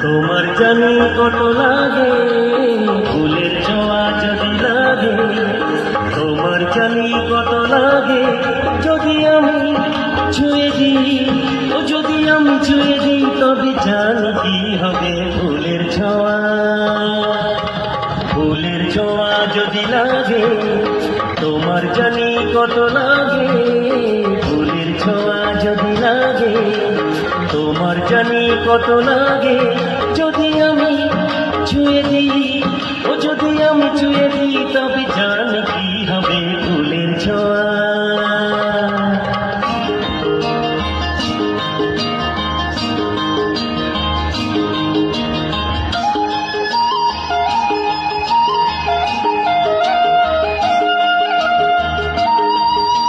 তোমার জানি কত লাগে ফুলের ছোঁয়া যদি লাগে, তোমার জানি কত লাগে যদি আমি ছুঁয়ে দিই, ও যদি আমি ছুঁয়ে দিই তবে জানি কি হবে ফুলের ছোঁয়া। ফুলের ছোঁয়া যদি লাগে তোমার জানি কত লাগে, ফুলের ছোঁয়া যদি লাগে তোমার জানি কত লাগে যদি আমি ছুঁয়ে দিই, ও যদি আমি ছুঁয়ে দিই তবে